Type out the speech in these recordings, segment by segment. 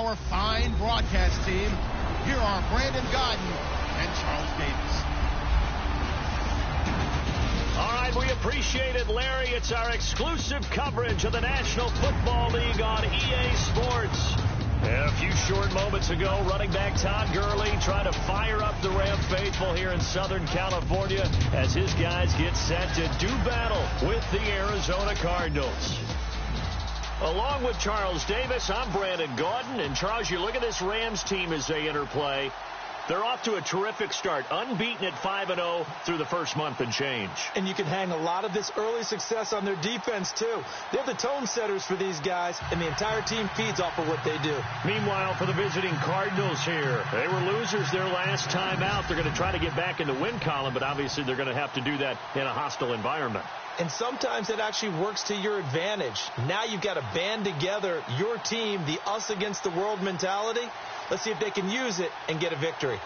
our fine broadcast team, here are Brandon Gaudin and Charles Davis. All right, we appreciate it, Larry. It's our exclusive coverage of the National Football League on EA Sports. A few short moments ago, running back Todd Gurley trying to fire up the Ram faithful here in Southern California as his guys get set to do battle with the Arizona Cardinals. Along with Charles Davis, I'm Brandon Gaudin. And, Charles, you look at this Rams team as they interplay. They're off to a terrific start, unbeaten at 5-0 through the first month and change. And you can hang a lot of this early success on their defense, too. They're the tone setters for these guys, and the entire team feeds off of what they do. Meanwhile, for the visiting Cardinals here, they were losers their last time out. They're going to try to get back in the win column, but obviously they're going to have to do that in a hostile environment. And sometimes it actually works to your advantage. Now you've got to band together your team, the us against the world mentality. Let's see if they can use it and get a victory.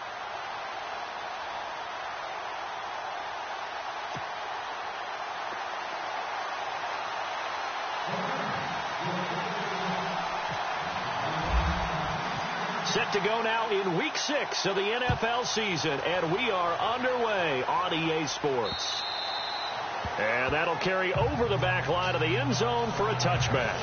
Set to go now in Week 6 of the NFL season, and we are underway on EA Sports. And that'll carry over the back line of the end zone for a touchback.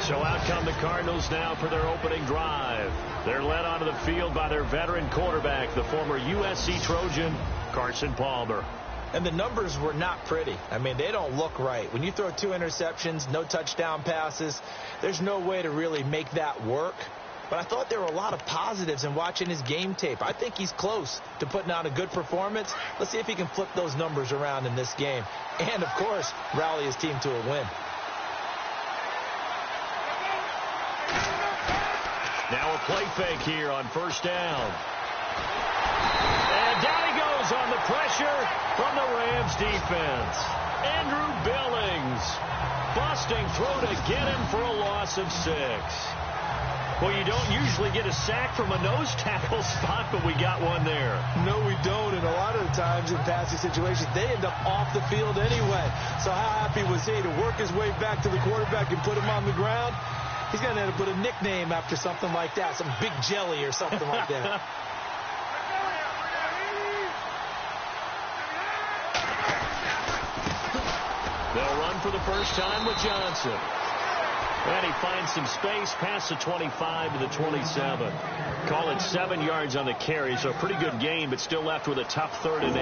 So out come the Cardinals now for their opening drive. They're led onto the field by their veteran quarterback, the former USC Trojan, Carson Palmer. And the numbers were not pretty. I mean, they don't look right. When you throw 2 interceptions, no touchdown passes, there's no way to really make that work. But I thought there were a lot of positives in watching his game tape. I think he's close to putting out a good performance. Let's see if he can flip those numbers around in this game. And, of course, rally his team to a win. Now a play fake here on first down. And down he goes on the pressure from the Rams defense. Andrew Billings busting through to get him for a loss of 6. Well, you don't usually get a sack from a nose tackle spot, but we got one there. No, we don't, and a lot of the times in passing situations, they end up off the field anyway. So how happy was he to work his way back to the quarterback and put him on the ground? He's going to end up with a nickname after something like that, some Big Jelly or something like that. They'll run for the first time with Johnson. And he finds some space past the 25 to the 27. Call it 7 yards on the carry, so a pretty good game, but still left with a tough 3rd and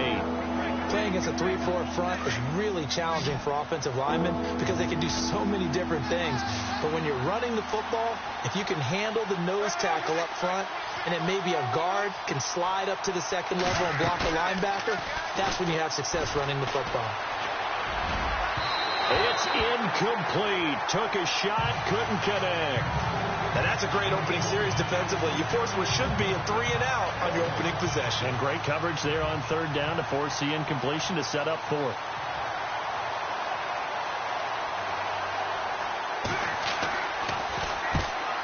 8. Playing against a 3-4 front is really challenging for offensive linemen because they can do so many different things. But when you're running the football, if you can handle the nose tackle up front, and then maybe a guard can slide up to the second level and block a linebacker, that's when you have success running the football. It's incomplete. Took a shot, couldn't connect. And that's a great opening series defensively. You force what should be a 3-and-out on your opening possession. And great coverage there on 3rd down to force the incompletion to set up 4th.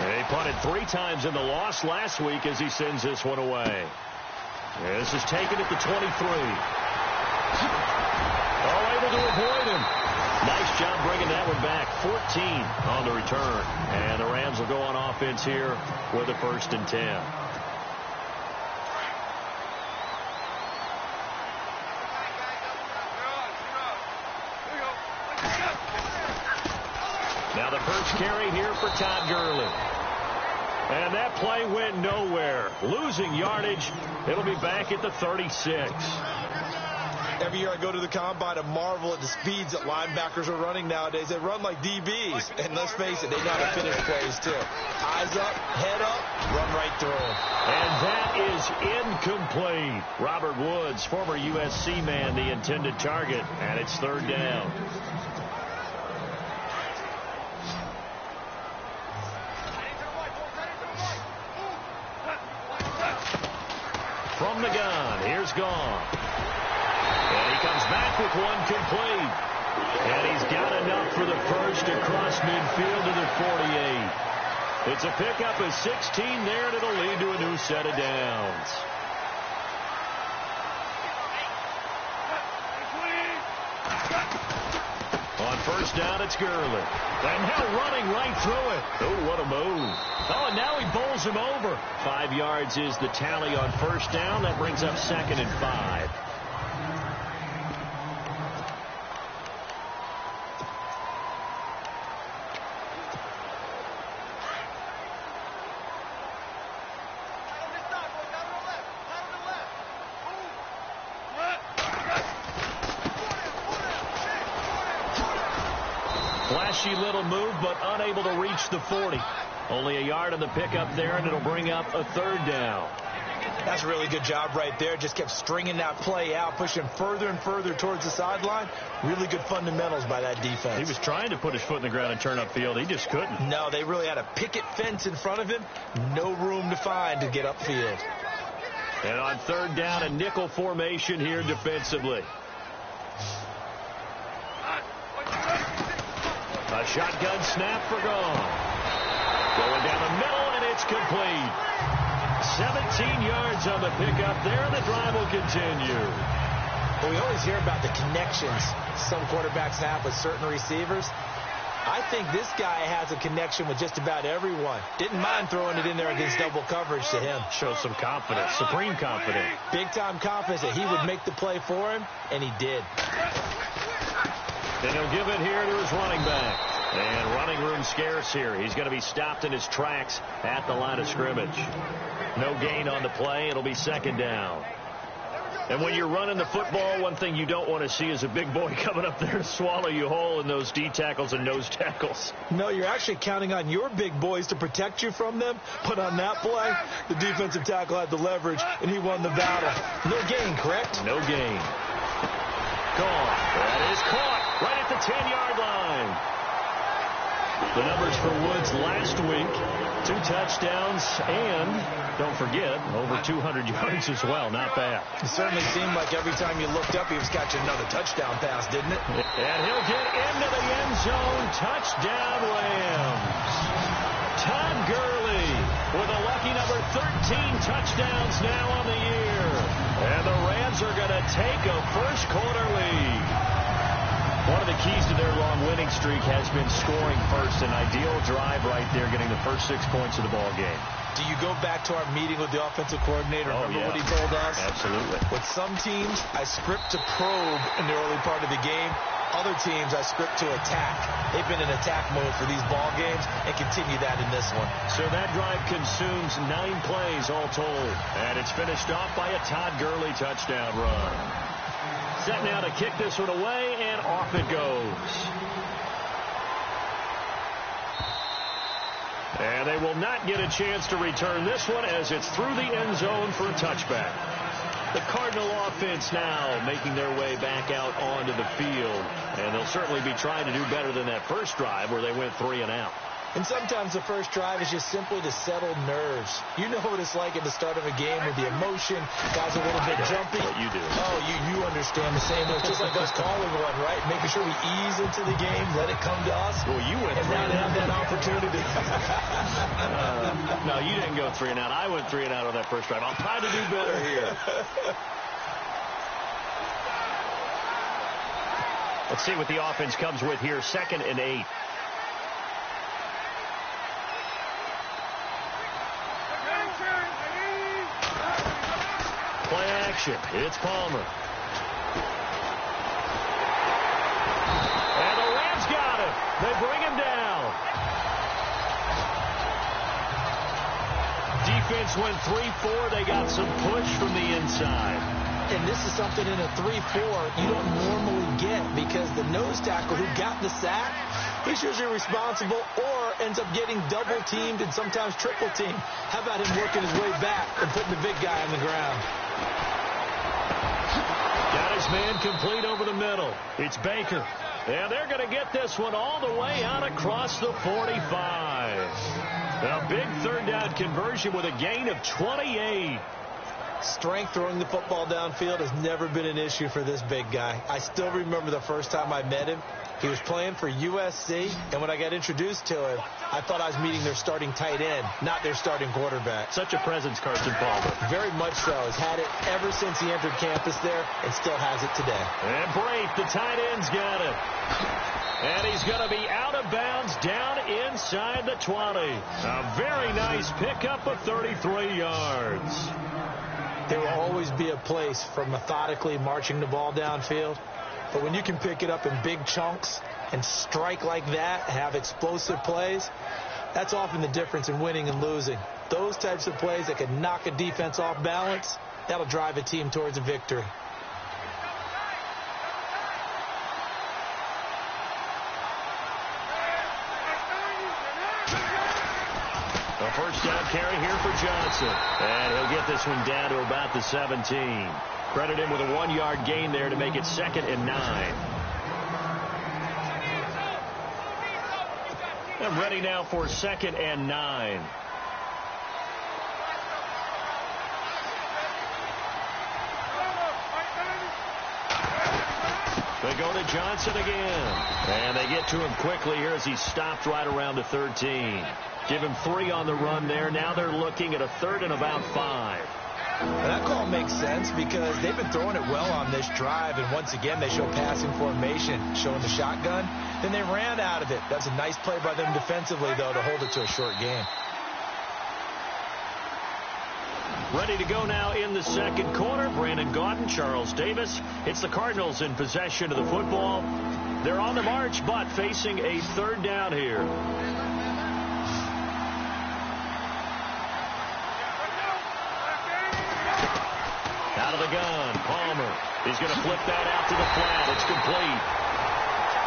He punted 3 times in the loss last week as he sends this one away. This is taken at the 23. All able to avoid him. Nice job bringing that one back. 14 on the return. And the Rams will go on offense here with a 1st and 10. Now the first carry here for Todd Gurley. And that play went nowhere. Losing yardage. It'll be back at the 36. Every year I go to the combine and marvel at the speeds that linebackers are running nowadays. They run like DBs. And let's face it, they know how to finish plays too. Eyes up, head up, run right through them. And that is incomplete. Robert Woods, former USC man, the intended target. And it's 3rd down. From the gun, here's Gone. And he comes back with one complete. And he's got enough for the first across midfield to the 48. It's a pickup of 16 there, and it'll lead to a new set of downs. On first down, it's Gurley. And now running right through it. Oh, what a move. Oh, and now bowls him over. 5 yards is the tally on first down. That brings up 2nd and 5. Flashy little move, but unable to reach the 40. Only a yard on the pickup there, and it'll bring up a 3rd down. That's a really good job right there. Just kept stringing that play out, pushing further and further towards the sideline. Really good fundamentals by that defense. He was trying to put his foot in the ground and turn upfield. He just couldn't. No, they really had a picket fence in front of him. No room to find to get upfield. And on 3rd down, a nickel formation here defensively. A shotgun snap for gone. Going down the middle, and it's complete. 17 yards on the pickup there, and the drive will continue. Well, we always hear about the connections some quarterbacks have with certain receivers. I think this guy has a connection with just about everyone. Didn't mind throwing it in there against double coverage to him. Shows some confidence, supreme confidence. Big-time confidence that he would make the play for him, and he did. And he'll give it here to his running back. And running room scarce here. He's going to be stopped in his tracks at the line of scrimmage. No gain on the play. It'll be 2nd down. And when you're running the football, one thing you don't want to see is a big boy coming up there to swallow you whole in those D tackles and nose tackles. No, you're actually counting on your big boys to protect you from them. But on that play, the defensive tackle had the leverage, and he won the battle. No gain, correct? No gain. Gone. That is caught right at the 10-yard line. The numbers for Woods last week, 2 touchdowns, and, don't forget, over 200 yards as well. Not bad. It certainly seemed like every time you looked up, he was catching another touchdown pass, didn't it? And he'll get into the end zone. Touchdown, Rams. Todd Gurley with a lucky number 13 touchdowns now on the year. And the Rams are going to take a first-quarter lead. One of the keys to their long winning streak has been scoring first. An ideal drive right there, getting the first 6 points of the ball game. Do you go back to our meeting with the offensive coordinator? Remember what he told us? Absolutely. With some teams, I script to probe in the early part of the game. Other teams, I script to attack. They've been in attack mode for these ball games and continue that in this one. So that drive consumes 9 plays all told. And it's finished off by a Todd Gurley touchdown run. Set now to kick this one away, and off it goes. And they will not get a chance to return this one as it's through the end zone for a touchback. The Cardinal offense now making their way back out onto the field. And they'll certainly be trying to do better than that first drive where they went 3 and out. And sometimes the first drive is just simply to settle nerves. You know what it's like at the start of a game with the emotion. Guys are a little bit jumpy. What you do. Oh, you understand the same. It's just like us calling one, right? Making sure we ease into the game, let it come to us. Well, you went and 3 now and they out. have that opportunity. No, you didn't go 3 and out. I went 3 and out on that first drive. I'll try to do better here. Let's see what the offense comes with here. 2nd and 8. Play action. It's Palmer. And the Rams got him. They bring him down. Defense went 3-4. They got some push from the inside. And this is something in a 3-4 you don't normally get because the nose tackle who got the sack, he's usually responsible or ends up getting double-teamed and sometimes triple-teamed. How about him working his way back and putting the big guy on the ground? Got his man complete over the middle. It's Baker. And they're going to get this one all the way out across the 45. A big 3rd down conversion with a gain of 28. Strength throwing the football downfield has never been an issue for this big guy. I still remember the first time I met him. He was playing for USC, and when I got introduced to him, I thought I was meeting their starting tight end, not their starting quarterback. Such a presence, Carson Palmer. Very much so. Has had it ever since he entered campus there and still has it today. And Brate, the tight end's got it. And he's going to be out of bounds down inside the 20. A very nice pickup of 33 yards. There will always be a place for methodically marching the ball downfield. But when you can pick it up in big chunks and strike like that, have explosive plays, that's often the difference in winning and losing. Those types of plays that can knock a defense off balance, that'll drive a team towards a victory. A first down carry here for Johnson. And he'll get this one down to about the 17. Credit him with a 1-yard gain there to make it 2nd and 9. And ready now for 2nd and 9. They go to Johnson again. And they get to him quickly here as he stopped right around the 13. Give him 3 on the run there. Now they're looking at a 3rd and about 5. Well, that call makes sense because they've been throwing it well on this drive, and once again they show passing formation, showing the shotgun. Then they ran out of it. That's a nice play by them defensively, though, to hold it to a short game. Ready to go now in the 2nd quarter. Brandon Gaudin, Charles Davis. It's the Cardinals in possession of the football. They're on the march, but facing a 3rd down here. Out of the gun, Palmer. He's going to flip that out to the flat. It's complete.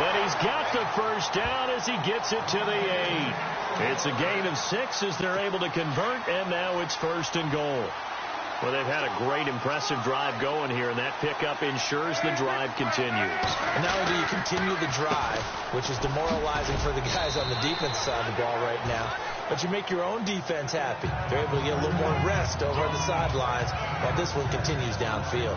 And he's got the first down as he gets it to the 8. It's a gain of 6 as they're able to convert, and now it's 1st and goal. Well, they've had a great, impressive drive going here, and that pickup ensures the drive continues. And not only do you continue the drive, which is demoralizing for the guys on the defense side of the ball right now, but you make your own defense happy. They're able to get a little more rest over on the sidelines while this one continues downfield.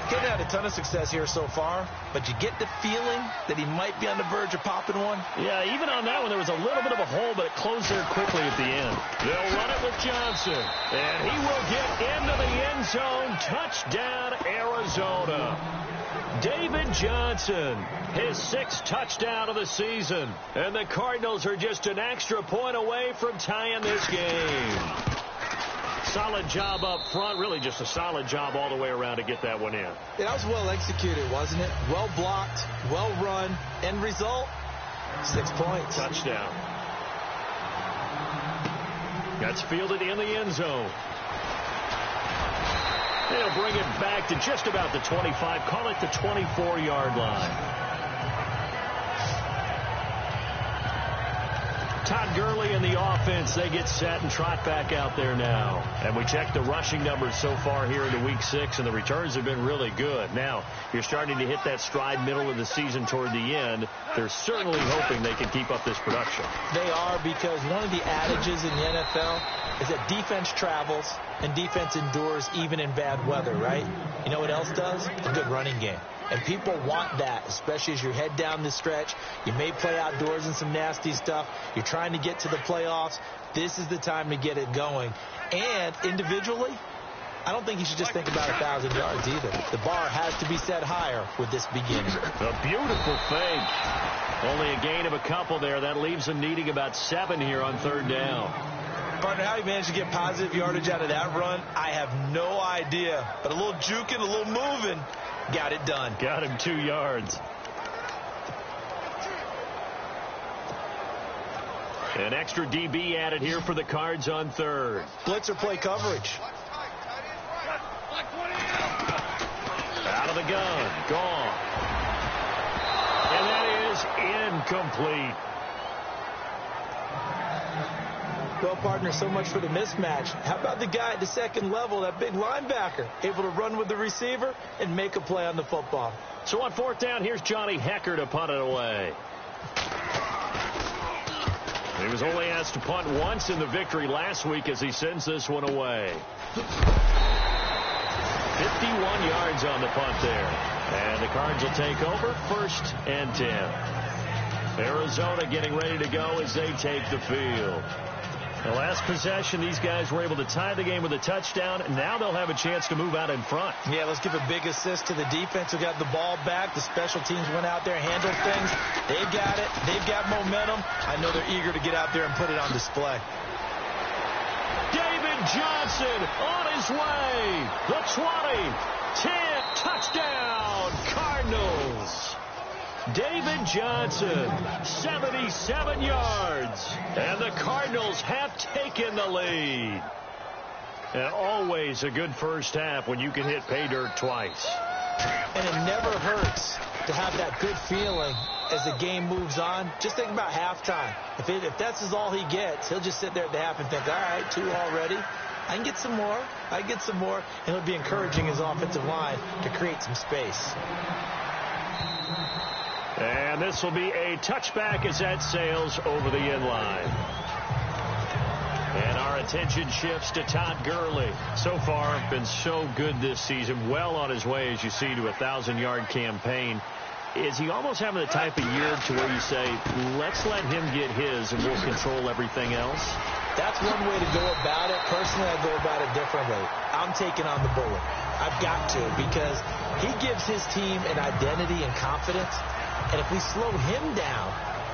Kid had a ton of success here so far, but you get the feeling that he might be on the verge of popping one. Yeah, even on that one, there was a little bit of a hole, but it closed there quickly at the end. They'll run it with Johnson, and he will get into the end zone. Touchdown, Arizona. David Johnson, his 6th touchdown of the season, and the Cardinals are just an extra point away from tying this game. Solid job up front, really just a solid job all the way around to get that one in. Yeah, that was well executed, wasn't it? Well blocked, well run. End result, 6 points. Touchdown. That's fielded in the end zone. They'll bring it back to just about the 25, call it the 24-yard line. Todd Gurley and the offense, they get set and trot back out there now. And we check the rushing numbers so far here into week 6, and the returns have been really good. Now, you're starting to hit that stride middle of the season toward the end. They're certainly hoping they can keep up this production. They are, because one of the adages in the NFL is that defense travels and defense endures even in bad weather, right? You know what else does? A good running game. And people want that, especially as you head down the stretch. You may play outdoors in some nasty stuff. You're trying to get to the playoffs. This is the time to get it going. And individually, I don't think you should just think about 1,000 yards either. The bar has to be set higher with this beginning. A beautiful fake. Only a gain of a couple there. That leaves them needing about 7 here on 3rd down. Partner, how he managed to get positive yardage out of that run, I have no idea. But a little juking, a little moving, got it done. Got him 2 yards. An extra DB added here for the Cards on 3rd. Blitzer play coverage. Out of the gun. Gone. And that is incomplete. Well, partner, so much for the mismatch. How about the guy at the 2nd level, that big linebacker, able to run with the receiver and make a play on the football? So on 4th down, here's Johnny Hecker to punt it away. He was only asked to punt once in the victory last week as he sends this one away. 51 yards on the punt there. And the Cards will take over 1st and 10. Arizona getting ready to go as they take the field. The last possession, these guys were able to tie the game with a touchdown, and now they'll have a chance to move out in front. Yeah, let's give a big assist to the defense who got the ball back. The special teams went out there, handled things. They've got it. They've got momentum. I know they're eager to get out there and put it on display. David Johnson on his way. The 20, 10, touchdown, Cardinals. David Johnson, 77 yards, and the Cardinals have taken the lead. And always a good first half when you can hit pay dirt twice. And it never hurts to have that good feeling as the game moves on. Just think about halftime. If that's all he gets, he'll just sit there at the half and think, all right, 2 already. I can get some more. I can get some more. And he'll be encouraging his offensive line to create some space. And this will be a touchback as that sails over the end line. And our attention shifts to Todd Gurley. So far, been so good this season. Well on his way, as you see, to a 1,000-yard campaign. Is he almost having the type of year to where you say, let's let him get his and we'll control everything else? That's one way to go about it. Personally, I go about it differently. I'm taking on the bullet. I've got to, because he gives his team an identity and confidence. And if we slow him down,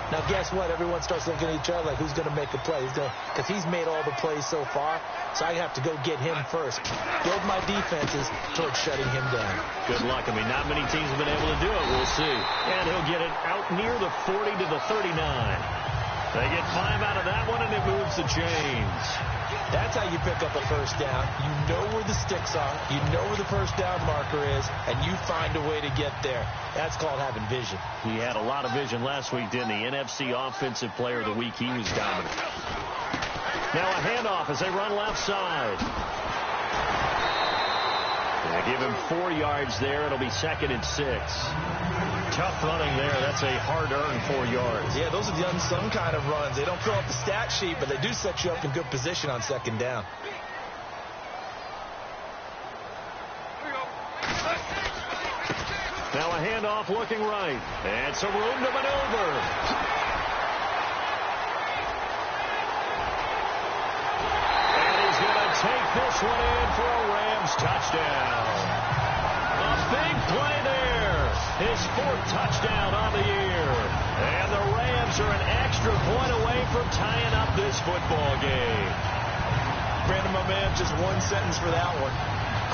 now guess what? Everyone starts looking at each other like, who's going to make a play? Because he's made all the plays so far. So I have to go get him first. Build my defenses towards shutting him down. Good luck. I mean, not many teams have been able to do it. We'll see. And he'll get it out near the 40 to the 39. They get 5 out of that one, and it moves the chains. That's how you pick up a first down. You know where the sticks are. You know where the first down marker is, and you find a way to get there. That's called having vision. He had a lot of vision last week, didn't he? NFC Offensive Player of the Week. He was dominant. Now a handoff as they run left side. They give him 4 yards there. It'll be 2nd and 6. Tough running there. That's a hard-earned 4 yards. Yeah, those are the unsung kind of runs. They don't fill up the stat sheet, but they do set you up in good position on 2nd down. Now a handoff looking right. And some room to maneuver. And he's going to take this one in for a Rams touchdown. A big play there. His 4th touchdown on the year. And the Rams are an extra point away from tying up this football game. Brandon, my man, just one sentence for that one.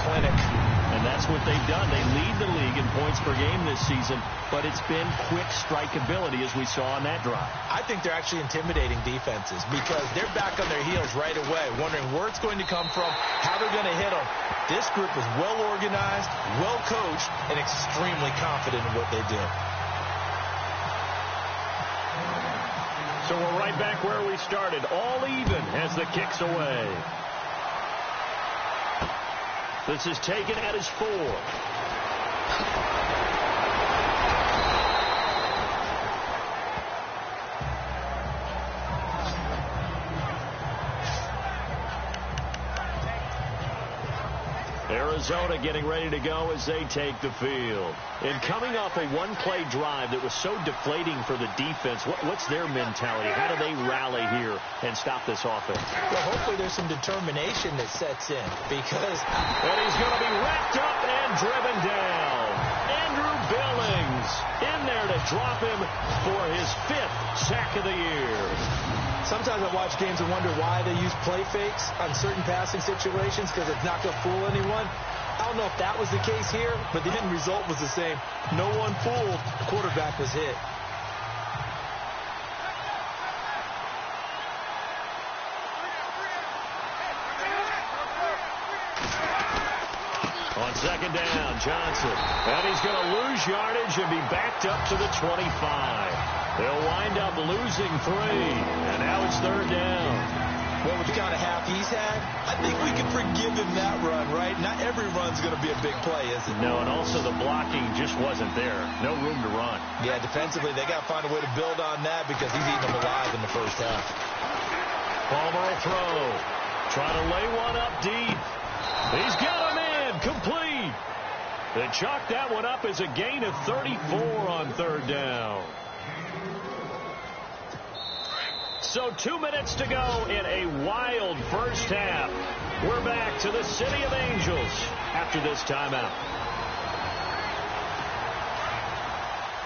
Clinic. And that's what they've done. They lead the league in points per game this season, but it's been quick strikeability as we saw on that drive. I think they're actually intimidating defenses because they're back on their heels right away, wondering where it's going to come from, how they're going to hit them. This group is well organized, well coached, and extremely confident in what they do. So we're right back where we started, all even as the kick's away. This is taken at his 4. Arizona getting ready to go as they take the field. And coming off a one-play drive that was so deflating for the defense, what's their mentality? How do they rally here and stop this offense? Well, hopefully there's some determination that sets in because... And he's going to be wrapped up and driven down. Andrew Billings in there to drop him for his 5th sack of the year. Sometimes I watch games and wonder why they use play fakes on certain passing situations because it's not going to fool anyone. I don't know if that was the case here, but the end result was the same. No one fooled. The quarterback was hit. On 2nd down, Johnson. And he's going to lose yardage and be backed up to the 25. They'll wind up losing 3. And now it's 3rd down. Well, with the kind of half he's had, I think we can forgive him that run, right? Not every run's going to be a big play, is it? No, and also the blocking just wasn't there. No room to run. Yeah, defensively, they got to find a way to build on that because he's eating them alive in the first half. Palmer will throw. Trying to lay one up deep. He's got him in. and complete. They chalk that one up as a gain of 34 on third down. So 2 minutes to go in a wild first half. We're back to the City of Angels after this timeout.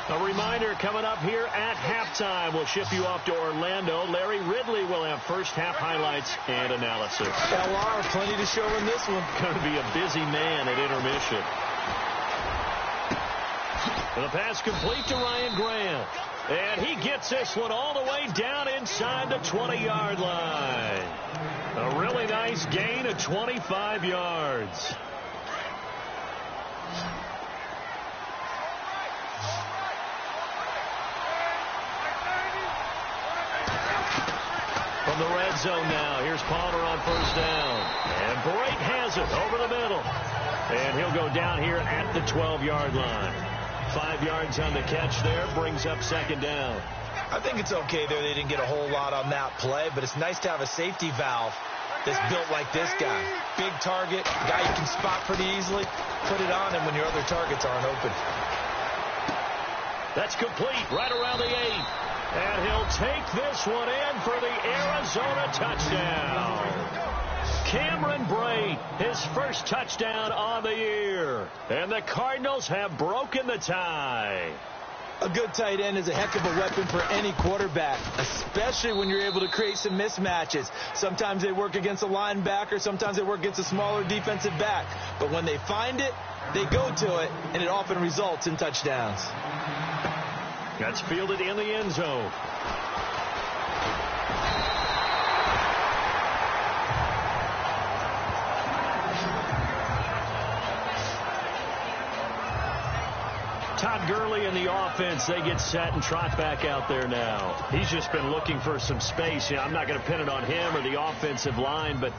A reminder coming up here at halftime. We'll ship you off to Orlando. Larry Ridley will have first half highlights and analysis. LR, plenty to show in this one. Going to be a busy man at intermission. The pass complete to Ryan Grant. And he gets this one all the way down inside the 20-yard line. A really nice gain of 25 yards. From the red zone now, here's Palmer on first down. And Bright has it over the middle. And he'll go down here at the 12-yard line. 5 yards on the catch there, brings up second down. I think it's okay there. They didn't get a whole lot on that play, but it's nice to have a safety valve that's built like this guy. Big target, guy you can spot pretty easily. Put it on him when your other targets aren't open. That's complete right around the 8. And he'll take this one in for the Arizona touchdown. Cameron Brate, his first touchdown on the year. And the Cardinals have broken the tie. A good tight end is a heck of a weapon for any quarterback, especially when you're able to create some mismatches. Sometimes they work against a linebacker, sometimes they work against a smaller defensive back. But when they find it, they go to it, and it often results in touchdowns. That's fielded in the end zone. Todd Gurley and the offense, they get set and trot back out there now. He's just been looking for some space. I'm not going to pin it on him or the offensive line, but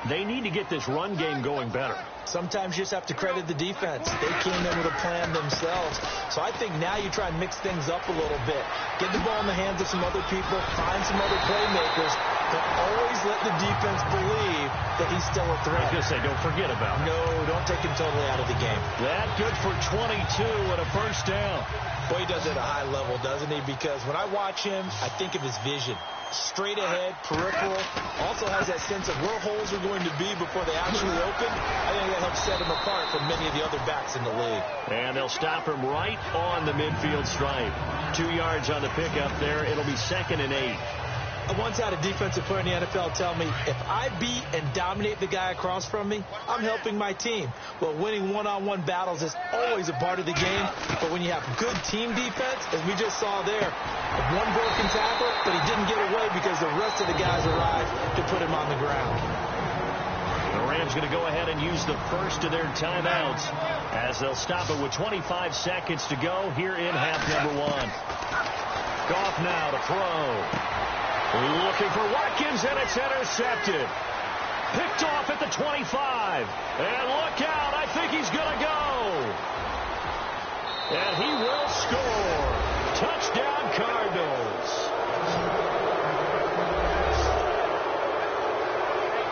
they need to get this run game going better. Sometimes you just have to credit the defense. They came in with a plan themselves. So I think now you try and mix things up a little bit. Get the ball in the hands of some other people, find some other playmakers, but always let the defense believe that he's still a threat. I was going to say, don't forget about him. No, don't take him totally out of the game. That good for 22 and a first down. Boy, he does it at a high level, doesn't he? Because when I watch him, I think of his vision. Straight ahead, peripheral, also has that sense of where holes are going to be before they actually open. I think that helps set him apart from many of the other backs in the league. And they'll stop him right on the midfield stripe. 2 yards on the pickup there. It'll be 2nd and 8. I once had a defensive player in the NFL tell me, if I beat and dominate the guy across from me, I'm helping my team. Well, winning one-on-one battles is always a part of the game, but when you have good team defense, as we just saw there, one broken tackle, but he didn't get away because the rest of the guys arrived to put him on the ground. The Rams going to go ahead and use the first of their timeouts as they'll stop it with 25 seconds to go here in half number 1. Goff now to throw. Looking for Watkins, and it's intercepted. Picked off at the 25. And look out, I think he's going to go. And he will score. Touchdown, Cardinals.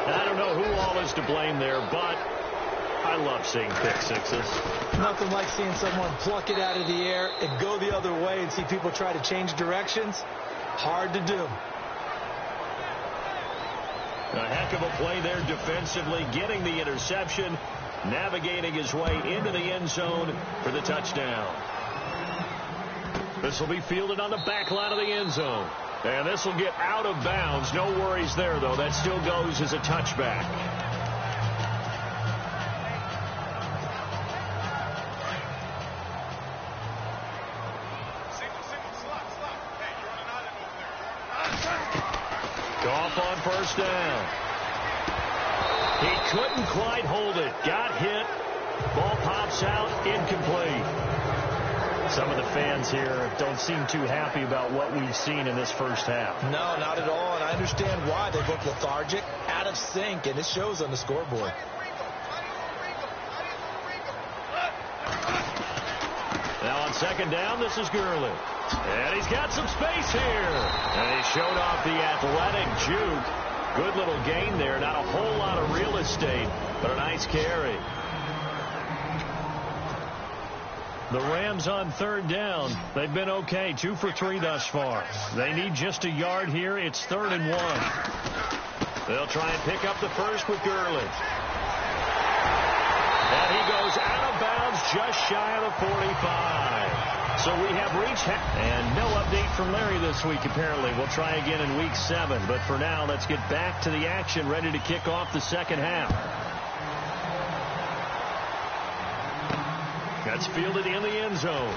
I don't know who all is to blame there, but I love seeing pick sixes. Nothing like seeing someone pluck it out of the air and go the other way and see people try to change directions. Hard to do. A heck of a play there defensively, getting the interception, navigating his way into the end zone for the touchdown. This will be fielded on the back line of the end zone. And this will get out of bounds. No worries there, though. That still goes as a touchback. Goff on first down. He couldn't quite hold it. Got hit. Ball pops out. Incomplete. Some of the fans here don't seem too happy about what we've seen in this first half. No, not at all, and I understand why. They look lethargic, out of sync, and it shows on the scoreboard. Now on second down, this is Gurley. And he's got some space here. And he showed off the athletic juke. Good little gain there. Not a whole lot of real estate, but a nice carry. The Rams on third down. They've been okay, 2 for 3 thus far. They need just a yard here. It's 3rd and 1. They'll try and pick up the first with Gurley. And he goes out of bounds just shy of the 45. So we have reached, and no update from Larry this week, apparently. We'll try again in week 7. But for now, let's get back to the action, ready to kick off the second half. That's fielded in the end zone.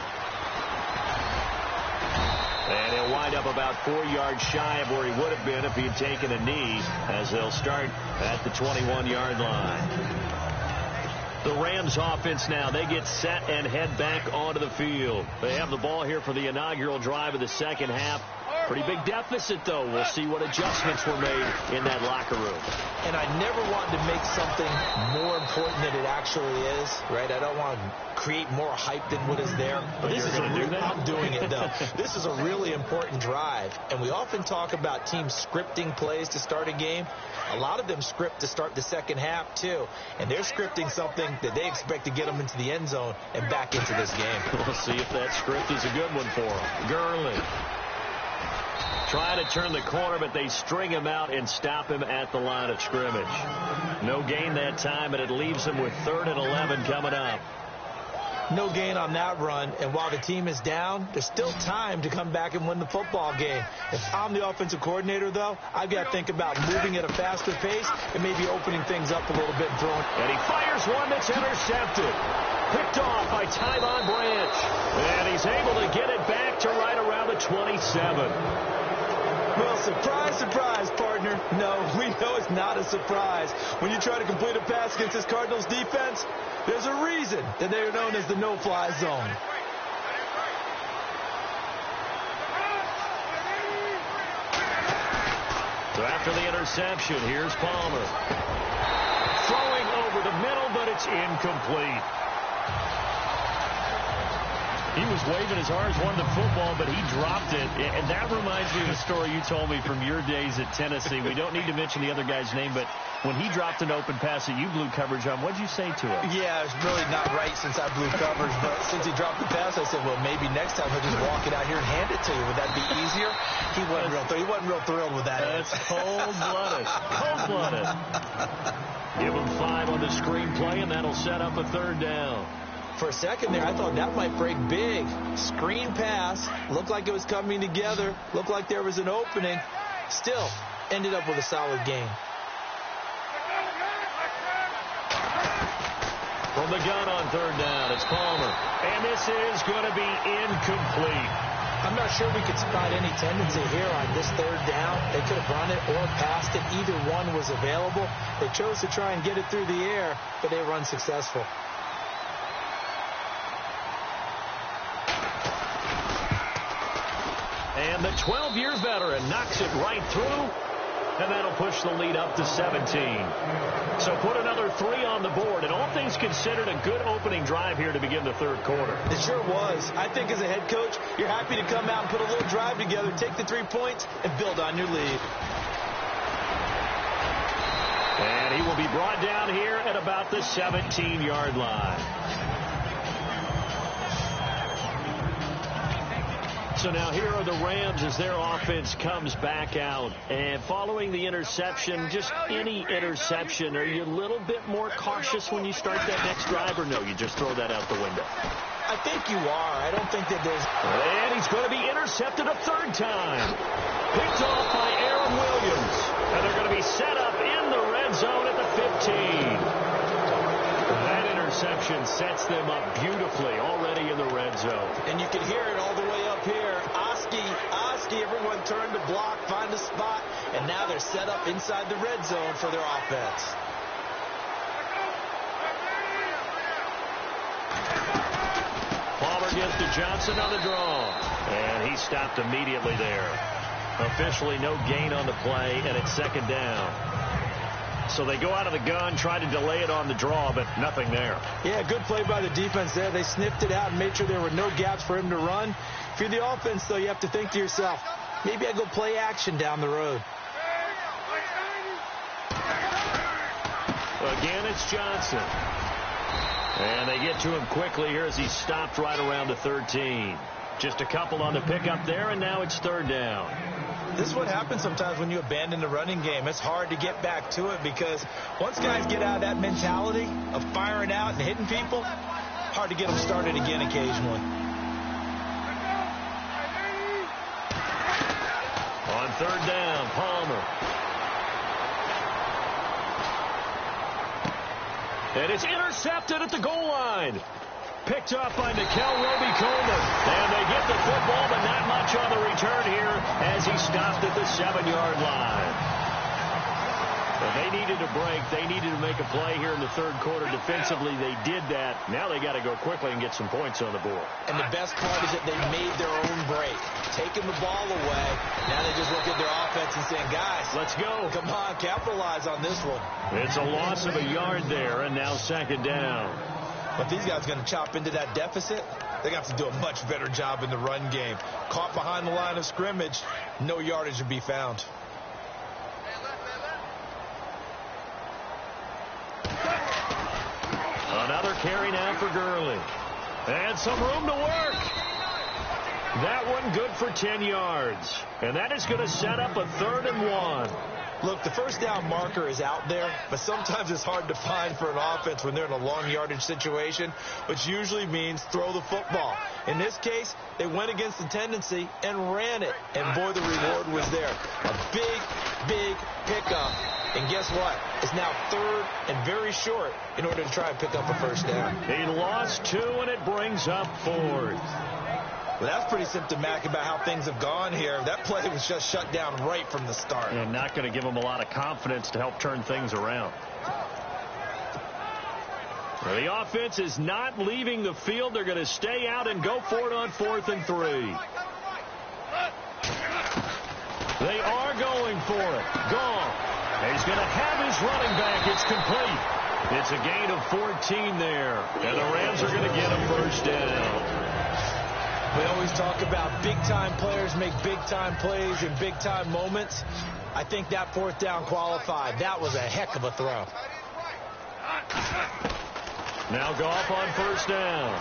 And he'll wind up about 4 yards shy of where he would have been if he had taken a knee, as they'll start at the 21-yard line. The Rams offense now, they get set and head back onto the field. They have the ball here for the inaugural drive of the second half. Pretty big deficit, though. We'll see what adjustments were made in that locker room. And I never wanted to make something more important than it actually is, right? I don't want to create more hype than what is there. But this is going to do that? I'm doing it, though. This is a really important drive. And we often talk about teams scripting plays to start a game. A lot of them script to start the second half, too. And they're scripting something that they expect to get them into the end zone and back into this game. We'll see if that script is a good one for them. Gurley. Try to turn the corner, but they string him out and stop him at the line of scrimmage. No gain that time, and it leaves him with 3rd and 11 coming up. No gain on that run, and while the team is down, there's still time to come back and win the football game. If I'm the offensive coordinator, though, I've got to think about moving at a faster pace and maybe opening things up a little bit and throwing. And he fires one that's intercepted. Picked off by Tyvon Branch. And he's able to get it back to right around the 27. Well, surprise, surprise, partner. No, we know it's not a surprise. When you try to complete a pass against this Cardinals defense, there's a reason that they are known as the no-fly zone. So after the interception, here's Palmer. Throwing over the middle, but it's incomplete. He was waving as hard as wanted the football, but he dropped it. And that reminds me of a story you told me from your days at Tennessee. We don't need to mention the other guy's name, but when he dropped an open pass that you blew coverage on, what did you say to him? Yeah, it's really not right since I blew coverage, but since he dropped the pass, I said, well, maybe next time he'll just walk it out here and hand it to you. Would that be easier? He wasn't real thrilled with that. That's cold-blooded. Cold-blooded. Give him 5 on the screenplay, and that'll set up a 3rd down. For a second there, I thought that might break big. Screen pass. Looked like it was coming together. Looked like there was an opening. Still, ended up with a solid game. From the gun on 3rd down, it's Palmer. And this is going to be incomplete. I'm not sure we could spot any tendency here on this 3rd down. They could have run it or passed it. Either one was available. They chose to try and get it through the air, but they were unsuccessful. And the 12-year veteran knocks it right through, and that'll push the lead up to 17. So put another 3 on the board, and all things considered, a good opening drive here to begin the 3rd quarter. It sure was. I think as a head coach, you're happy to come out and put a little drive together, take the 3 points, and build on your lead. And he will be brought down here at about the 17-yard line. So now here are the Rams as their offense comes back out. And following the interception, just any interception, are you a little bit more cautious when you start that next drive, or no, you just throw that out the window? I think you are. I don't think that there's... And he's going to be intercepted a 3rd time. Picked off by Aaron Williams. And they're going to be set up in the red zone at the 15. That interception sets them up beautifully already in the red zone. And you can hear it all the way up here. Oski, everyone turned to block, find a spot, and now they're set up inside the red zone for their offense. Palmer gives to Johnson on the draw. And he stopped immediately there. Officially no gain on the play, and it's 2nd down. So they go out of the gun, try to delay it on the draw, but nothing there. Yeah, good play by the defense there. They sniffed it out and made sure there were no gaps for him to run. If you're the offense, though, you have to think to yourself, maybe I go play action down the road. Again, it's Johnson. And they get to him quickly here as he stopped right around the 13. Just a couple on the pickup there, and now it's third down. This is what happens sometimes when you abandon the running game. It's hard to get back to it because once guys get out of that mentality of firing out and hitting people, hard to get them started again occasionally. On third down, Palmer. And it's intercepted at the goal line. Picked up by Nickel Roby-Coleman. And they get the football, but not much on the return here as he stopped at the 7-yard line. But they needed a break. They needed to make a play here in the third quarter. Defensively, they did that. Now they got to go quickly and get some points on the board. And the best part is that they made their own break. Taking the ball away. Now they just look at their offense and saying, guys, let's go. Come on, capitalize on this one. It's a loss of a yard there, and now second down. But these guys are going to chop into that deficit. They're going to have to do a much better job in the run game. Caught behind the line of scrimmage, no yardage to be found. Another carry now for Gurley. And some room to work. That one good for 10 yards. And that is going to set up a 3rd and 1. Look, the first down marker is out there, but sometimes it's hard to find for an offense when they're in a long yardage situation, which usually means throw the football. In this case, they went against the tendency and ran it. And, boy, the reward was there. A big, big pickup. And guess what? It's now 3rd and very short in order to try and pick up a first down. He lost 2, and it brings up 4th. Well, that's pretty symptomatic about how things have gone here. That play was just shut down right from the start. And not going to give them a lot of confidence to help turn things around. Well, the offense is not leaving the field. They're going to stay out and go for it on 4th and 3. They are going for it. Gone. He's going to have his running back. It's complete. It's a gain of 14 there. And the Rams are going to get a first down. We always talk about big-time players make big-time plays in big-time moments. I think that 4th down qualified. That was a heck of a throw. Now Goff on first down.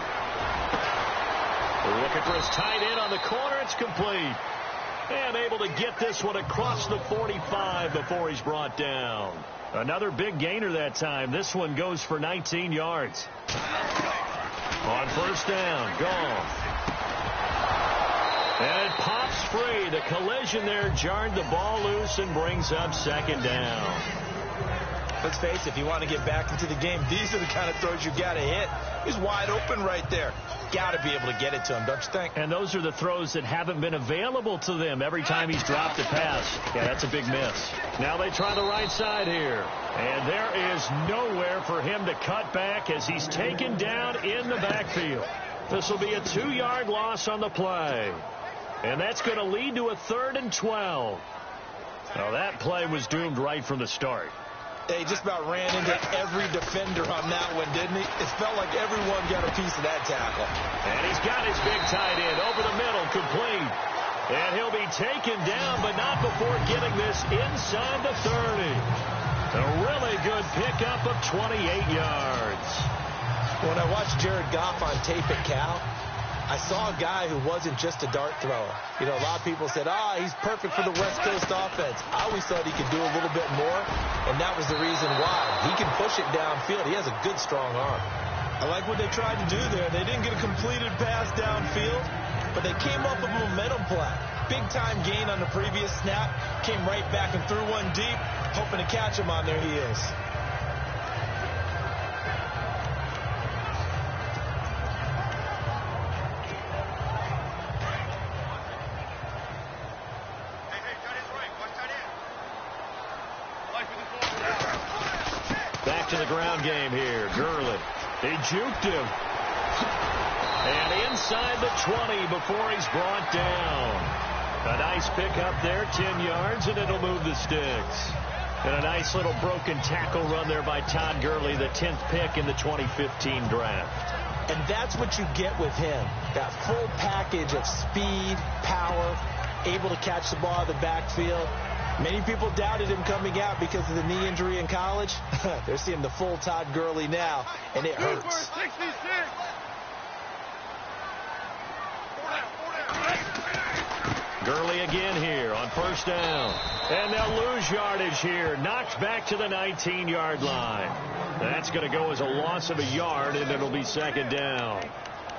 We're looking for his tight end on the corner. It's complete. And able to get this one across the 45 before he's brought down. Another big gainer that time. This one goes for 19 yards. On first down, Goff. And it pops free. The collision there jarred the ball loose and brings up second down. Let's face it, if you want to get back into the game, these are the kind of throws you got to hit. He's wide open right there. Got to be able to get it to him, don't you think? And those are the throws that haven't been available to them every time he's dropped a pass. Yeah, that's a big miss. Now they try the right side here. And there is nowhere for him to cut back as he's taken down in the backfield. This will be a 2-yard loss on the play. And that's going to lead to a 3rd and 12. Now that play was doomed right from the start. He just about ran into every defender on that one, didn't he? It felt like everyone got a piece of that tackle. And he's got his big tight end over the middle, complete. And he'll be taken down, but not before getting this inside the 30. A really good pickup of 28 yards. When I watched Jared Goff on tape at Cal, I saw a guy who wasn't just a dart thrower. You know, a lot of people said, he's perfect for the West Coast offense. I always thought he could do a little bit more, and that was the reason why. He can push it downfield. He has a good, strong arm. I like what they tried to do there. They didn't get a completed pass downfield, but they came up with a momentum play. Big-time gain on the previous snap. Came right back and threw one deep, hoping to catch them on their heels. Back to the ground game here. Gurley. He juked him. And inside the 20 before he's brought down. A nice pickup there, 10 yards, and it'll move the sticks. And a nice little broken tackle run there by Todd Gurley, the 10th pick in the 2015 draft. And that's what you get with him. That full package of speed, power, able to catch the ball in the backfield. Many people doubted him coming out because of the knee injury in college. They're seeing the full Todd Gurley now, and it hurts. Gurley again here on first down. And they'll lose yardage here. Knocked back to the 19-yard line. That's going to go as a loss of a yard, and it'll be second down.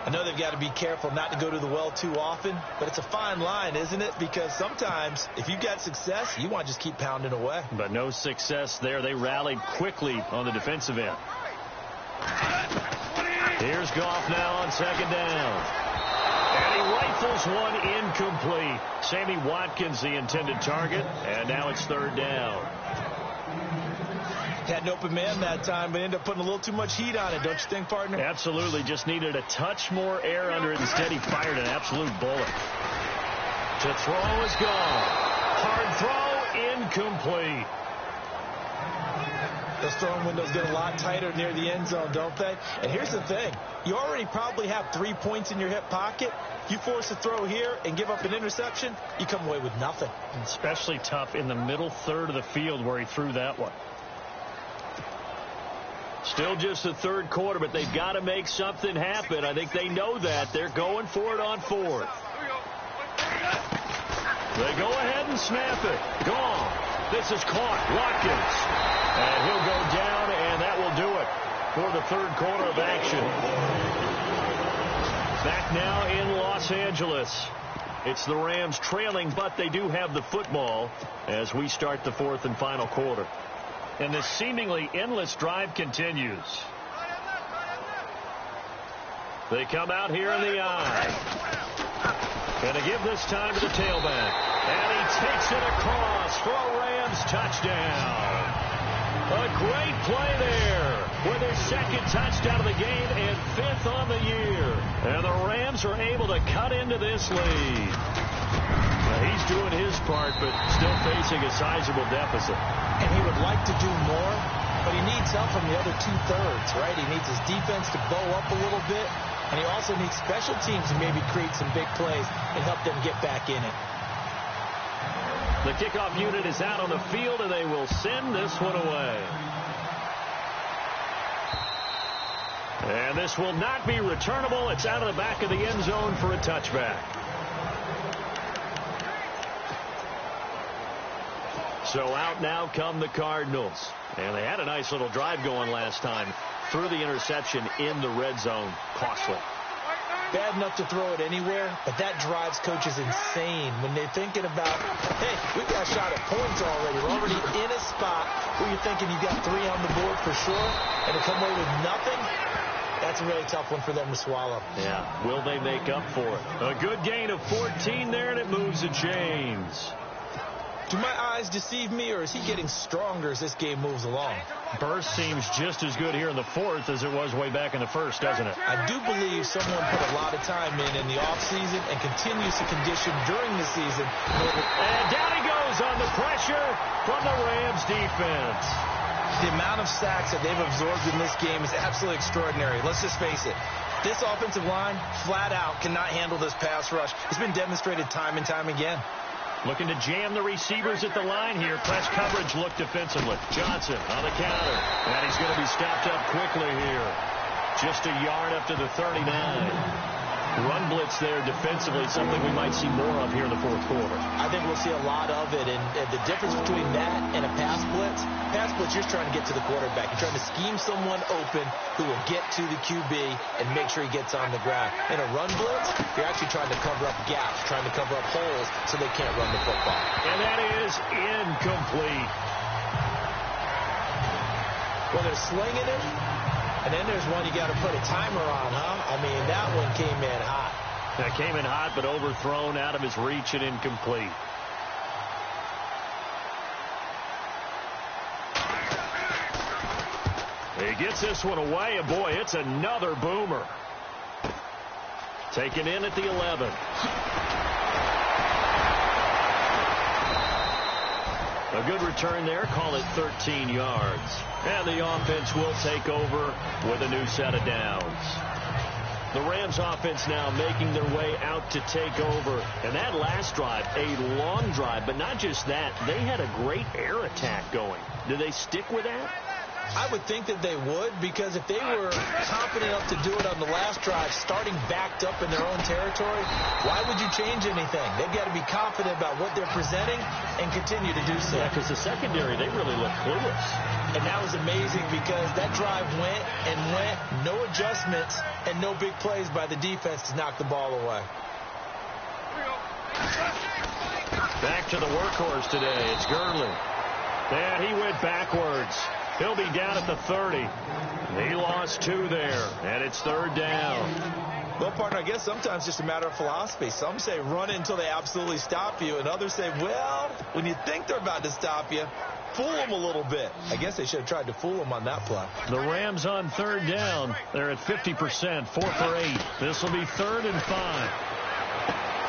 I know they've got to be careful not to go to the well too often, but it's a fine line, isn't it? Because sometimes, if you've got success, you want to just keep pounding away. But no success there. They rallied quickly on the defensive end. Here's Goff now on second down. And he rifles one incomplete. Sammy Watkins, the intended target, and now it's third down. Had an open man that time, but ended up putting a little too much heat on it, don't you think, partner? Absolutely. Just needed a touch more air under it. Instead, he fired an absolute bullet. To throw is gone. Hard throw, incomplete. Those throwing windows get a lot tighter near the end zone, don't they? And here's the thing. You already probably have 3 points in your hip pocket. You force a throw here and give up an interception, you come away with nothing. Especially tough in the middle third of the field where he threw that one. Still just the third quarter, but they've got to make something happen. I think they know that. They're going for it on fourth. They go ahead and snap it. Gone. This is caught. Watkins. And he'll go down, and that will do it for the third quarter of action. Back now in Los Angeles. It's the Rams trailing, but they do have the football as we start the fourth and final quarter. And this seemingly endless drive continues. They come out here in the eye. Going to give this time to the tailback. And he takes it across for a Rams touchdown. A great play there with their second touchdown of the game and fifth on the year. And the Rams are able to cut into this lead. He's doing his part, but still facing a sizable deficit. And he would like to do more, but he needs help from the other two-thirds, right? He needs his defense to bow up a little bit, and he also needs special teams to maybe create some big plays and help them get back in it. The kickoff unit is out on the field, and they will send this one away. And this will not be returnable. It's out of the back of the end zone for a touchback. So out now come the Cardinals. And they had a nice little drive going last time. Threw the interception in the red zone. Costly. Bad enough to throw it anywhere, but that drives coaches insane when they're thinking about, hey, we've got a shot at points already. We're already in a spot where you're thinking you've got 3 on the board for sure, and to come away with nothing, that's a really tough one for them to swallow. Yeah, will they make up for it? A good gain of 14 there, and it moves the chains. Do my eyes deceive me, or is he getting stronger as this game moves along? Burst seems just as good here in the fourth as it was way back in the first, doesn't it? I do believe someone put a lot of time in the offseason and continues to condition during the season. And down he goes on the pressure from the Rams defense. The amount of sacks that they've absorbed in this game is absolutely extraordinary. Let's just face it. This offensive line, flat out, cannot handle this pass rush. It's been demonstrated time and time again. Looking to jam the receivers at the line here. Press coverage look defensively. Johnson on the counter. And he's going to be stopped up quickly here. Just a yard up to the 39. Run blitz there defensively, something we might see more of here in the fourth quarter. I think we'll see a lot of it, and the difference between that and a pass blitz, you're just trying to get to the quarterback. You're trying to scheme someone open who will get to the QB and make sure he gets on the ground. In a run blitz, you're actually trying to cover up gaps, trying to cover up holes so they can't run the football. And that is incomplete. Well, they're slinging it. And then there's one you got to put a timer on, huh? I mean, that one came in hot. That came in hot, but overthrown out of his reach and incomplete. He gets this one away, and boy, it's another boomer. Taken in at the 11. A good return there, call it 13 yards. And the offense will take over with a new set of downs. The Rams offense now making their way out to take over. And that last drive, a long drive, but not just that. They had a great air attack going. Do they stick with that? I would think that they would, because if they were confident enough to do it on the last drive, starting backed up in their own territory, why would you change anything? They've got to be confident about what they're presenting and continue to do so. Yeah, because the secondary, they really look clueless. And that was amazing because that drive went and went, no adjustments and no big plays by the defense to knock the ball away. Back to the workhorse today. It's Gurley. And he went backwards. He'll be down at the 30. He lost 2 there, and it's 3rd down. Well, partner, I guess sometimes it's just a matter of philosophy. Some say run until they absolutely stop you, and others say, well, when you think they're about to stop you, fool them a little bit. I guess they should have tried to fool them on that play. The Rams on 3rd down. They're at 50%, 4 for 8. This will be 3rd and 5.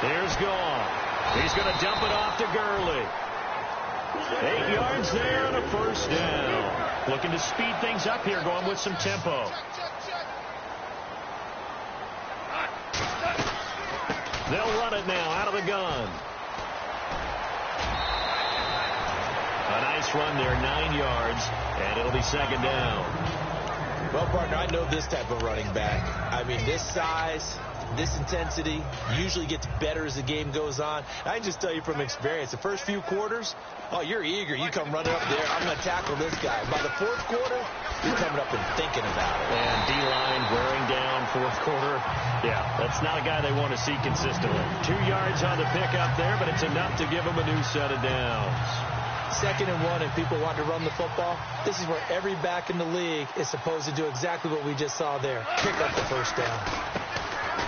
Here's Goff. He's going to dump it off to Gurley. 8 yards there and a 1st down. Looking to speed things up here, going with some tempo. They'll run it now out of the gun. A nice run there, 9 yards, and it'll be 2nd down. Well, partner, I know this type of running back. I mean, this size, this intensity usually gets better as the game goes on. I can just tell you from experience, the first few quarters, oh, you're eager. You come running up there. I'm going to tackle this guy. By the 4th quarter, you're coming up and thinking about it. And D-line wearing down 4th quarter. Yeah, that's not a guy they want to see consistently. 2 yards on the pickup there, but it's enough to give them a new set of downs. 2nd and 1, if people want to run the football, this is where every back in the league is supposed to do exactly what we just saw there. Pick up the 1st down.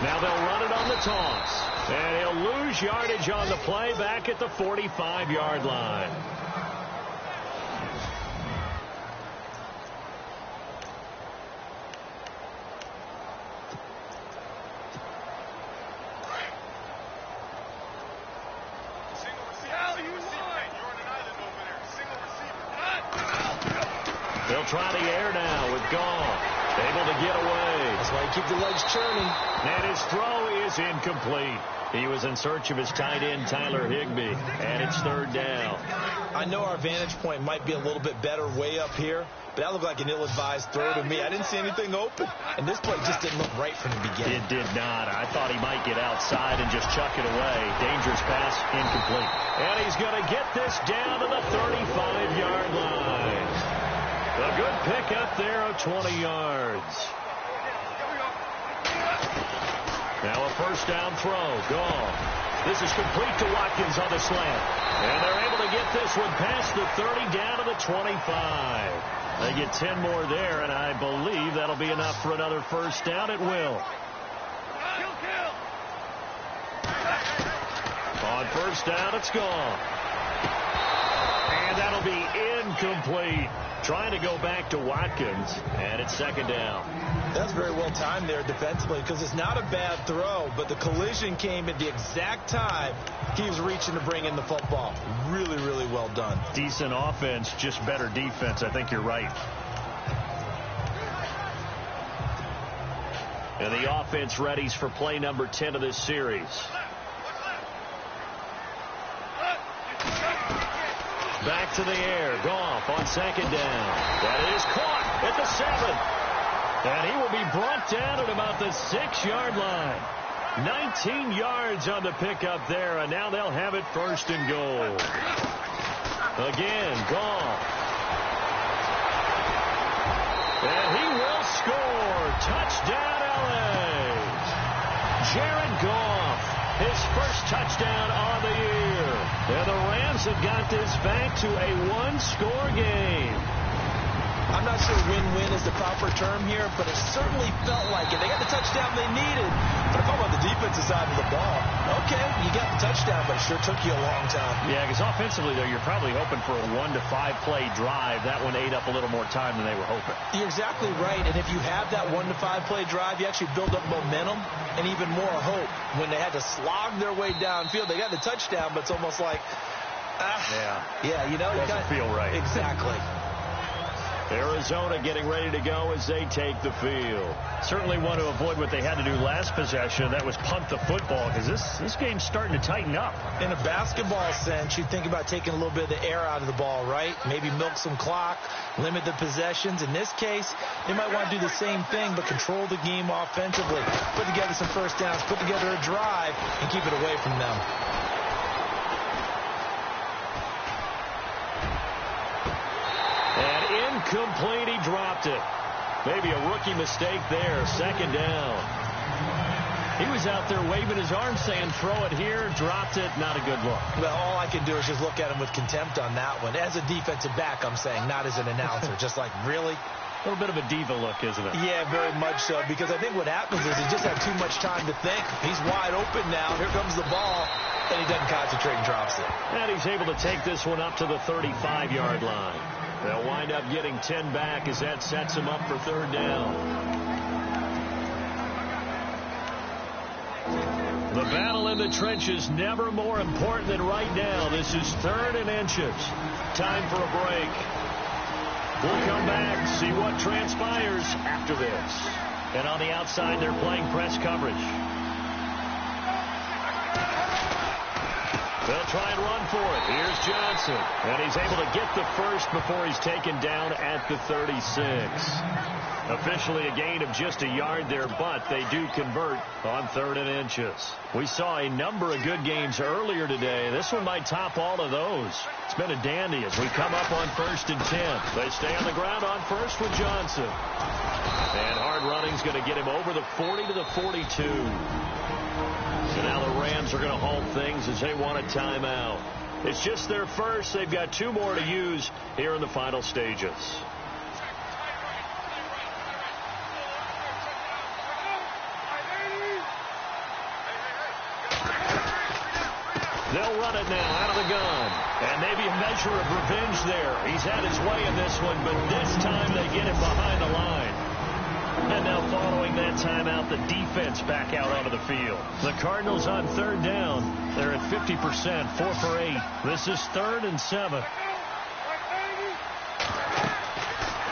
Now they'll run it on the toss. And he'll lose yardage on the play back at the 45-yard line. They'll try the air now with Goff. Able to get away. That's why you keep the legs churning. And his throw is incomplete. He was in search of his tight end, Tyler Higbee. And it's 3rd down. I know our vantage point might be a little bit better way up here, but that looked like an ill-advised throw to me. I didn't see anything open. And this play just didn't look right from the beginning. It did not. I thought he might get outside and just chuck it away. Dangerous pass, incomplete. And he's going to get this down to the 35-yard line. A good pickup there of 20 yards. Now a 1st down throw. Goff. This is complete to Watkins on the slant. And they're able to get this one past the 30 down to the 25. They get 10 more there, and I believe that'll be enough for another 1st down. It will. On 1st down, it's Goff. And that'll be incomplete. Trying to go back to Watkins, and it's 2nd down. That's very well timed there defensively because it's not a bad throw, but the collision came at the exact time he was reaching to bring in the football. Really, really well done. Decent offense, just better defense. I think you're right. And the offense readies for play number 10 of this series. Back to the air. Goff on 2nd down. That is caught at the 7. And he will be brought down at about the 6-yard line. 19 yards on the pickup there, and now they'll have it 1st and goal. Again, Goff. And he will score. Touchdown, L.A. Jared Goff, his 1st touchdown on the year. And the Rams have got this back to a 1-score game. I'm not sure win-win is the proper term here, but it certainly felt like it. They got the touchdown they needed. But if I'm on the defensive side of the ball, okay, you got the touchdown, but it sure took you a long time. Yeah, because offensively, though, you're probably hoping for a 1 to 5 play drive. That one ate up a little more time than they were hoping. You're exactly right, and if you have that 1 to 5 play drive, you actually build up momentum and even more hope. When they had to slog their way downfield, they got the touchdown, but it's almost like, yeah, you know, doesn't feel right. Exactly. Arizona getting ready to go as they take the field. Certainly want to avoid what they had to do last possession. That was punt the football, because this game's starting to tighten up. In a basketball sense, you think about taking a little bit of the air out of the ball, right? Maybe milk some clock, limit the possessions. In this case, they might want to do the same thing, but control the game offensively. Put together some first downs, put together a drive, and keep it away from them. Incomplete, he dropped it. Maybe a rookie mistake there. Second down. He was out there waving his arm saying, throw it here, dropped it, not a good look. Well, all I can do is just look at him with contempt on that one. As a defensive back, I'm saying, not as an announcer. Just like, really? A little bit of a diva look, isn't it? Yeah, very much so, because I think what happens is he just had too much time to think. He's wide open now. Here comes the ball, and he doesn't concentrate and drops it. And he's able to take this one up to the 35-yard line. They'll wind up getting 10 back as that sets him up for third down. The battle in the trenches never more important than right now. This is 3rd and inches. Time for a break. We'll come back and see what transpires after this. And on the outside, they're playing press coverage. They'll try and run for it. Here's Johnson. And he's able to get the first before he's taken down at the 36. Officially a gain of just a yard there, but they do convert on 3rd and inches. We saw a number of good games earlier today. This one might top all of those. It's been a dandy as we come up on 1st and 10. They stay on the ground on first with Johnson. And hard running's going to get him over the 40 to the 42. So now the Rams are going to halt things as they want a timeout. It's just their first. They've got 2 more to use here in the final stages. They'll run it now out of the gun. And maybe a measure of revenge there. He's had his way in this one, but this time they get him behind the line. And now following that timeout, the defense back out onto the field. The Cardinals on 3rd down. They're at 50%, 4 for 8. This is 3rd and 7.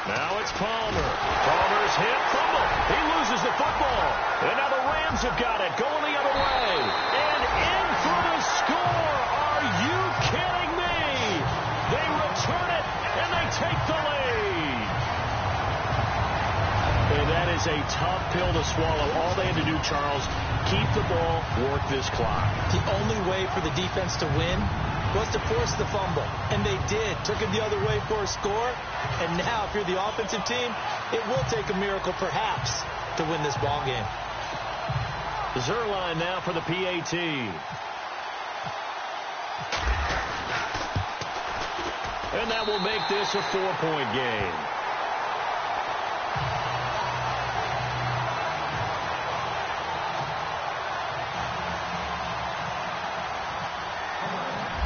Now it's Palmer. Palmer's hit, fumble. He loses the football. And now the Rams have got it, going the other way. And in for the score. Are you kidding me? They return it, and they take the lead. And that is a tough pill to swallow. All they had to do, Charles, keep the ball, work this clock. The only way for the defense to win was to force the fumble. And they did. Took it the other way for a score. And now, if you're the offensive team, it will take a miracle, perhaps, to win this ball game. Zerline now for the PAT. And that will make this a 4-point game.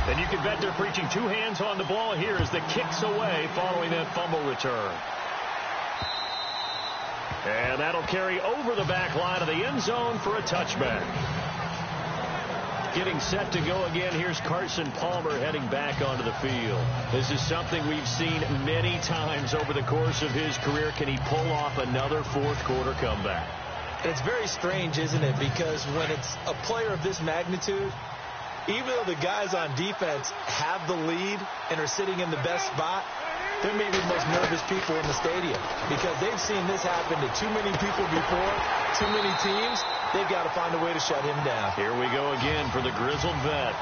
And you can bet they're preaching 2 hands on the ball here as the kick's away following that fumble return. And that'll carry over the back line of the end zone for a touchback. Getting set to go again, here's Carson Palmer heading back onto the field. This is something we've seen many times over the course of his career. Can he pull off another 4th quarter comeback? It's very strange, isn't it? Because when it's a player of this magnitude, even though the guys on defense have the lead and are sitting in the best spot, they're maybe the most nervous people in the stadium because they've seen this happen to too many people before, too many teams. They've got to find a way to shut him down. Here we go again for the grizzled vet.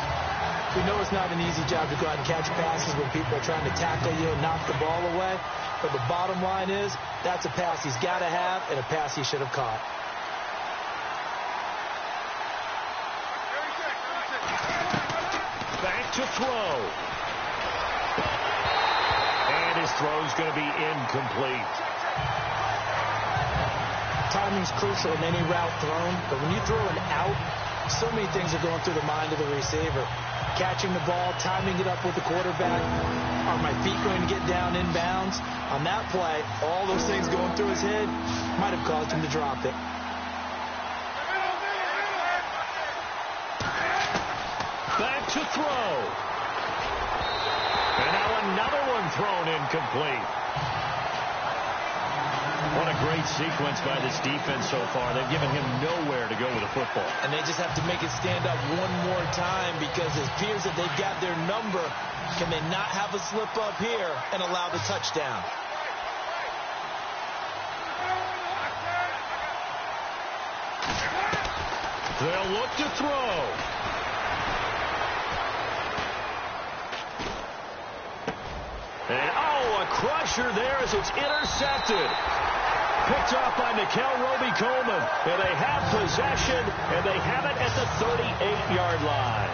We know it's not an easy job to go out and catch passes when people are trying to tackle you and knock the ball away. But the bottom line is that's a pass he's got to have and a pass he should have caught. Back to throw. And his throw's going to be incomplete. Timing's crucial in any route thrown, but when you throw an out, so many things are going through the mind of the receiver. Catching the ball, timing it up with the quarterback. Are my feet going to get down inbounds? On that play, all those things going through his head might have caused him to drop it. Back to throw. And now another one thrown incomplete. great sequence by this defense so far. They've given him nowhere to go with the football. And they just have to make it stand up one more time because it appears that they've got their number. Can they not have a slip up here and allow the touchdown? They'll look to throw. And, a crusher there as it's intercepted. Picked off by Nickel Roby-Coleman. And they have possession, and they have it at the 38-yard line.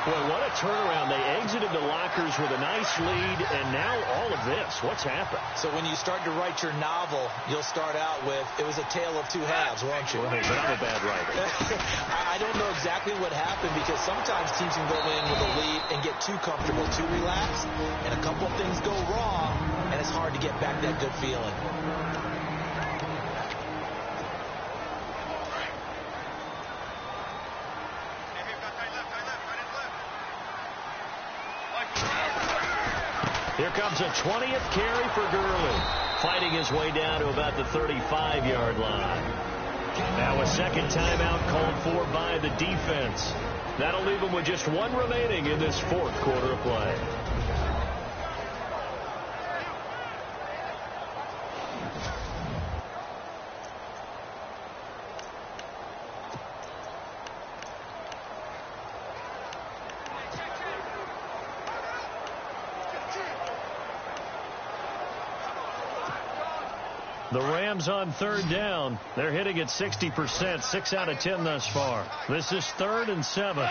Boy, what a turnaround. They exited the lockers with a nice lead, and now all of this. What's happened? So when you start to write your novel, you'll start out with, it was a tale of two halves, won't you? Right, but I'm a bad writer. I don't know exactly what happened because sometimes teams can go in with a lead and get too comfortable, too relaxed, and a couple of things go wrong, and it's hard to get back that good feeling. Here comes a 20th carry for Gurley, fighting his way down to about the 35-yard line. Now a second timeout called for by the defense. That'll leave them with just one remaining in this fourth quarter of play. The Rams on third down. They're hitting at 60%, 6 out of 10 thus far. This is 3rd and 7.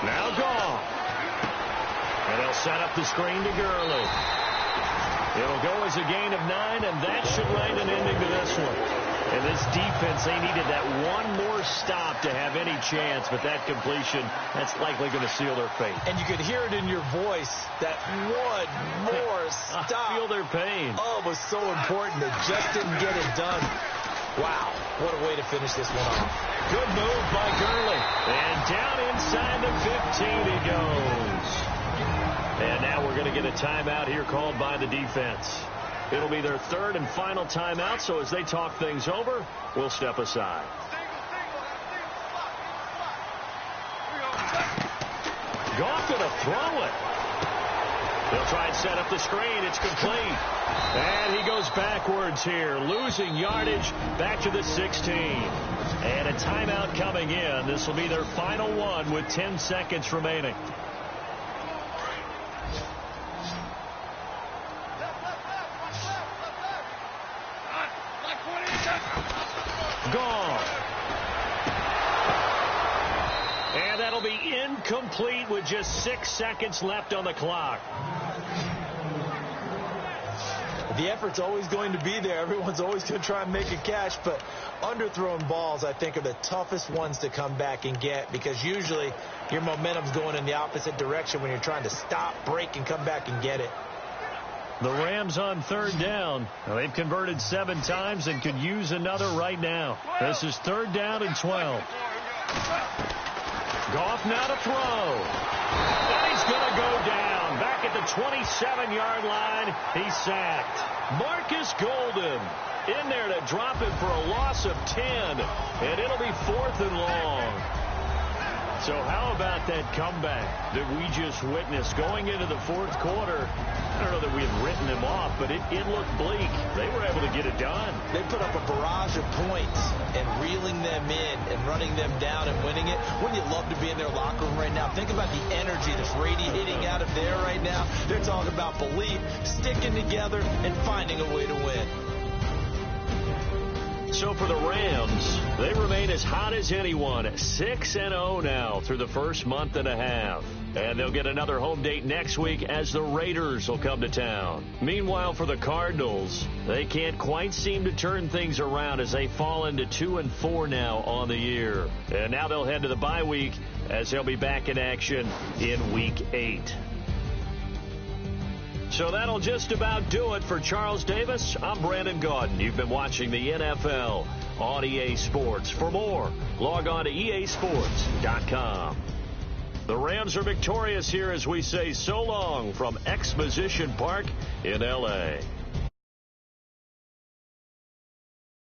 Now gone. And they'll set up the screen to Gurley. It'll go as a gain of 9, and that should write an ending to this one. And this defense, they needed that one more stop to have any chance, but that completion, that's likely going to seal their fate. And you could hear it in your voice, that one more stop. I feel their pain. Oh, it was so important. They just didn't get it done. Wow, what a way to finish this one off. Good move by Gurley. And down inside the 15 he goes. And now we're going to get a timeout here called by the defense. It'll be their 3rd and final timeout, so as they talk things over, we'll step aside. Goff going to throw it. They'll try and set up the screen. It's complete. And he goes backwards here, losing yardage back to the 16. And a timeout coming in. This will be their final one with 10 seconds remaining. Gone. And that'll be incomplete with just 6 seconds left on the clock. The effort's always going to be there. Everyone's always going to try and make a catch, but underthrown balls, I think, are the toughest ones to come back and get because usually your momentum's going in the opposite direction when you're trying to stop, break, and come back and get it. The Rams on third down. Now, they've converted 7 times and could use another right now. This is 3rd down and 12. Goff now to throw. And he's going to go down. Back at the 27-yard line, he's sacked. Marcus Golden in there to drop him for a loss of 10. And it'll be 4th and long. So how about that comeback that we just witnessed going into the fourth quarter? I don't know that we had written them off, but it looked bleak. They were able to get it done. They put up a barrage of points and reeling them in and running them down and winning it. Wouldn't you love to be in their locker room right now? Think about the energy that's radiating out of there right now. They're talking about belief, sticking together, and finding a way to win. So for the Rams, they remain as hot as anyone, 6-0 now through the first month and a half. And they'll get another home date next week as the Raiders will come to town. Meanwhile, for the Cardinals, they can't quite seem to turn things around as they fall into 2-4 now on the year. And now they'll head to the bye week as they'll be back in action in Week 8. So that'll just about do it for Charles Davis. I'm Brandon Gaudin. You've been watching the NFL on EA Sports. For more, log on to easports.com. The Rams are victorious here as we say so long from Exposition Park in L.A.